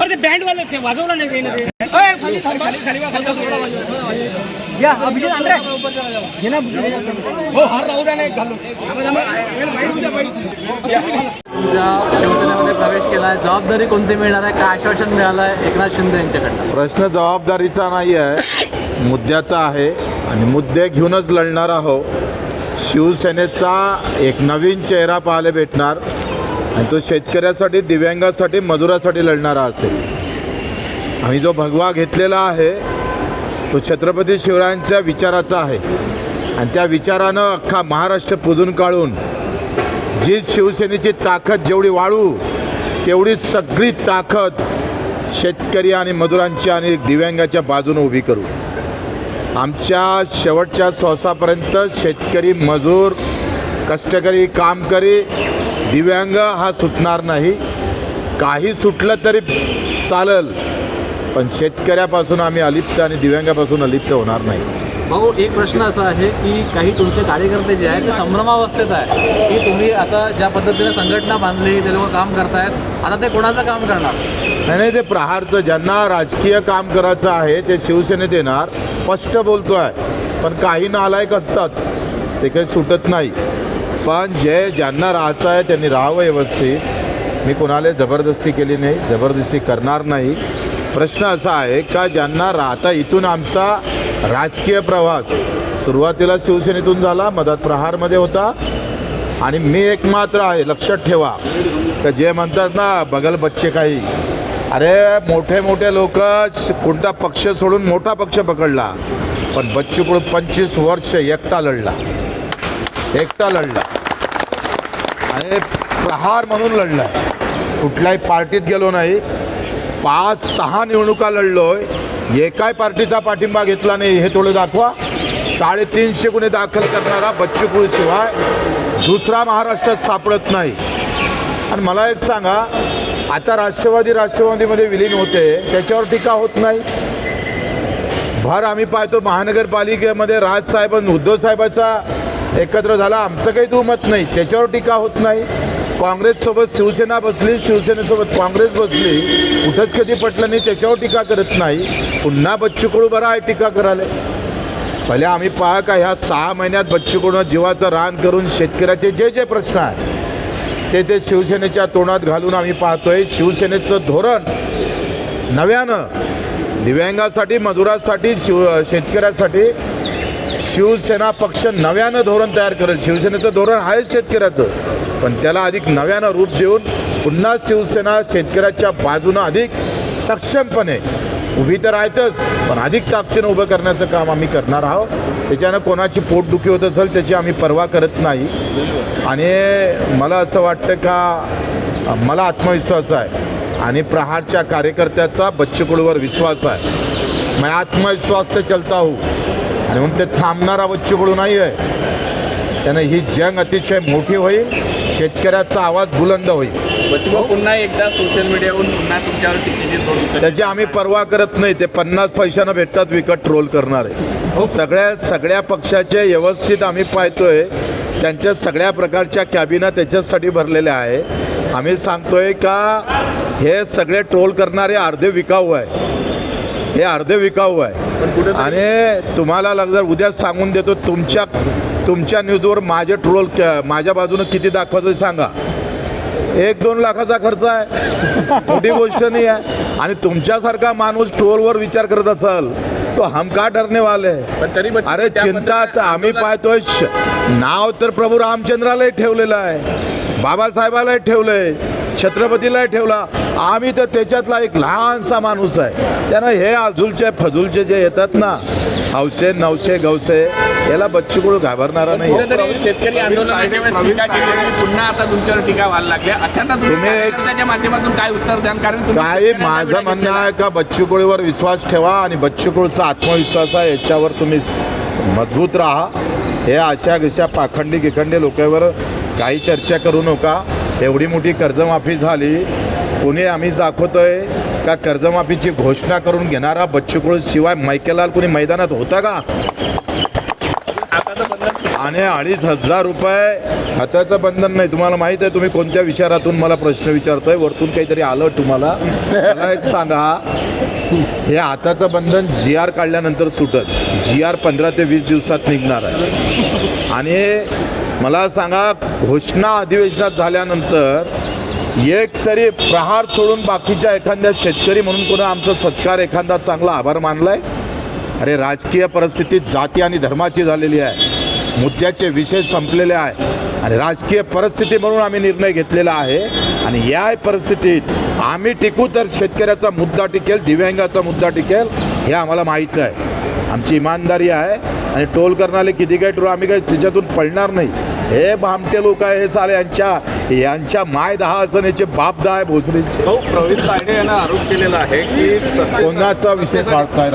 अरे बँड वाले थे वाजवला नाही रे हो हार राहू द्या नाही घालू शिवसेनेमध्ये प्रवेश केलाय, जबाबदारी कोणती मिळणार आहे, काय आश्वासन मिळालं आहे एकनाथ शिंदे यांच्याकडनं? प्रश्न जबाबदारीचा नाही आहे, मुद्द्याचा आहे आणि मुद्दे घेऊनच लढणार आहोत. शिवसेनेचा एक नवीन चेहरा पाहायला भेटणार आणि तो शेतकऱ्यासाठी, दिव्यांगासाठी, मजुरासाठी लढणारा असेल. आम्ही जो भगवा घेतलेला आहे तो छत्रपती शिवरायांच्या विचाराचा आहे आणि त्या विचारानं अख्खा महाराष्ट्र पुजून काढून जी शिवसेनेची ताकद जेवढी वाढू तेवढी सगळी ताकद शेतकरी आणि मजुरांची आणि दिव्यांगाच्या बाजूने उभी करू. आमच्या शेवटच्या श्वासापर्यंत शेतकरी, मजूर, कष्टकरी, कामकरी, दिव्यांग हा सुटणार नाही. काही सुटलं तरी चालेल, पण शेतकऱ्यापासून आम्ही अलिप्त आणि दिव्यांगापासून अलिप्त होणार नाही. भाऊ, एक प्रश्न असा आहे की काही तुमचे कार्यकर्ते जे आहेत ते संभ्रमावस्थेत आहे की तुम्ही आता ज्या पद्धतीने संघटना बांधली, ते लोक काम करतायत, आता ते कोणाचं काम करणार? नाही, ते प्रहारचं, ज्यांना राजकीय काम करायचं आहे ते शिवसेनेत येणार, स्पष्ट बोलतो आहे. पण काही नालायक असतात, ते काही सुटत नाही. पण ज्यांना राहायचं आहे त्यांनी राहावं व्यवस्थित. मी कोणाला जबरदस्ती केली नाही, जबरदस्ती करणार नाही. प्रश्न असा आहे का ज्यांना राहता, इथून आमचा राजकीय प्रवास सुरुवातीला शिवसेनेतून झाला, मधात प्रहारमध्ये होता आणि मी एकमात्र आहे. लक्षात ठेवा का जे म्हणतात ना बगल बच्चे काही, अरे मोठे मोठे लोक कोणता पक्ष सोडून मोठा पक्ष पकडला, पण बच्चू कडू 25 वर्ष एकटा लढला आणि प्रहार म्हणून लढला. कुठल्याही पार्टीत गेलो नाही. 5-6 निवडणुका लढलोय, एकाही पार्टीचा पाठिंबा घेतला नाही. हे थोडं दाखवा. 350 गुन्हे दाखल करणारा बच्चू कडू शिवाय दुसरा महाराष्ट्रात सापडत नाही. आणि मला एक सांगा, आता राष्ट्रवादीमध्ये विलीन होते, त्याच्यावर टीका होत नाही. भर आम्ही पाहतो महानगरपालिकेमध्ये राजसाहेब आणि उद्धवसाहेबाचा एकत्र झाला, आमचं काही दुमत नाही, त्याच्यावर टीका होत नाही. काँग्रेससोबत शिवसेना बसली, शिवसेनेसोबत काँग्रेस बसली, कुठंच कधी पटलं नाही, त्याच्यावर टीका करत नाही. पुन्हा बच्चू कडू बरा आहे टीका करायला. पहिले आम्ही पहा का ह्या 6 महिन्यात बच्चू कडून जीवाचं रान करून शेतकऱ्याचे जे प्रश्न आहेत ते शिवसेनेच्या तोंडात घालून आम्ही पाहतोय. शिवसेनेचं धोरण नव्यानं दिव्यांगासाठी, मजुरासाठी, शेतकऱ्यासाठी शिवसेना पक्ष नव्यानं धोरण तयार करेल. शिवसेनेचं धोरण आहेच शेतकऱ्याचं, पण त्याला अधिक नव्यानं रूप देऊन पुन्हा शिवसेना शेतकऱ्याच्या बाजूनं अधिक सक्षमपणे उभी तर आहेतच, पण अधिक ताकदीनं उभं करण्याचं काम आम्ही करणार आहोत. त्याच्यानं कोणाची पोटदुखी होत असेल त्याची आम्ही पर्वा करत नाही. आणि मला असं वाटतं का मला आत्मविश्वास आहे आणि प्रहारच्या कार्यकर्त्याचा बच्चू कडूवर विश्वास आहे. मैं आत्मविश्वास से चलता हूँ आणि म्हणून ते थांबणारा बच्चू कडू नाही आहे. त्यानं ही जंग अतिशय मोठी होईल, शेतकऱ्याचा आवाज बुलंद होईल. पुन्हा एकदा सोशल मीडियावरून पुन्हा तुमच्यावर टीकेची त्याची आम्ही पर्वा करत नाही. ते 50 पैशानं भेटतात विकत ट्रोल करणारे. सगळ्या पक्षाचे व्यवस्थित आम्ही पाहतोय, त्यांच्या सगळ्या प्रकारच्या कॅबिना त्याच्यासाठी भरलेल्या आहे. आम्ही सांगतोय का हे सगळे ट्रोल करणारे अर्धे विकाऊ आहे, हे अर्धे विकाऊ आहे. आणि तुम्हाला जर उद्या सांगून देतो, तुमच्या न्यूजवर माझे ट्रोल माझ्या बाजूनं किती दाखवायचं सांगा. 1-2 लाखाचा खर्च आहे, मोठी गोष्ट नाही आहे. आणि तुमच्यासारखा माणूस ट्रोलवर विचार करत असाल तो हम का डरने वाले. अरे चिंता आम्ही पाहतोय, नाव तर प्रभू रामचंद्रालाही ठेवलेलं आहे, बाबासाहेबालाही ठेवलंय, छत्रपतीलाही ठेवला. आम्ही तर त्याच्यातला एक लहानसा माणूस आहे. त्यानं हे आजूलचे फजूलचे जे येतात ना, हौसे नवसे गवसे, याला बच्चू कडू घाबरणारा नाही. शेतकरी आंदोलन पुन्हा आता तुमच्यावर टीका व्हायला लागल्या, अशांना तुम्ही माध्यमातून काय उत्तर द्या? कारण काय माझं म्हणणं आहे का बच्चू कडूवर विश्वास ठेवा आणि बच्चू कडूचा आत्मविश्वास आहे याच्यावर तुम्ही मजबूत राहा. हे अशा पाखंडी गिखंडी लोकांवर काही चर्चा करू नका. एवढी मोठी कर्जमाफी झाली, कोणी आम्ही दाखवतोय का कर्जमाफीची घोषणा करून घेणारा बच्चू कडू शिवाय मैकेलाल कोणी मैदानात होता का? आणि 2,500 रुपये हाताचं बंधन नाही. तुम्हाला माहित आहे तुम्ही कोणत्या विचारातून मला प्रश्न विचारतोय, वरतून काहीतरी आलं तुम्हाला. मला एक सांगा, हे हाताचं बंधन GR काढल्यानंतर सुटत. GR 15 ते 20 दिवसात निघणार आहे. आणि मला सांगा, घोषणा अधिवेशनात झाल्यानंतर एक तरी प्रहार सोडून बाकीच्या एखाद्या शेतकरी म्हणून कोणा आमचा सत्कार, एखादा चांगला आभार मानलाय? अरे राजकीय परिस्थिती जाती आणि धर्माची झालेली आहे. मुद्द्याचे विषय संपलेले आहे आणि राजकीय परिस्थिती म्हणून आम्ही निर्णय घेतलेला आहे. आणि या परिस्थितीत आम्ही टिकू तर शेतकऱ्याचा मुद्दा टिकेल, दिव्यांगाचा मुद्दा टिकेल, हे आम्हाला माहीत आहे. आमची इमानदारी आहे. आणि टोल करणारे किती काही टोल, आम्ही काही त्याच्यातून पडणार नाही. हे भामटे लोक आहे, हे साले यांच्या माय 10 असण्याचे बाप 10 आहे भोसडीचे. प्रवीण तायडे यांना आरोप केलेला आहे की कोणाचा विषय काढताय?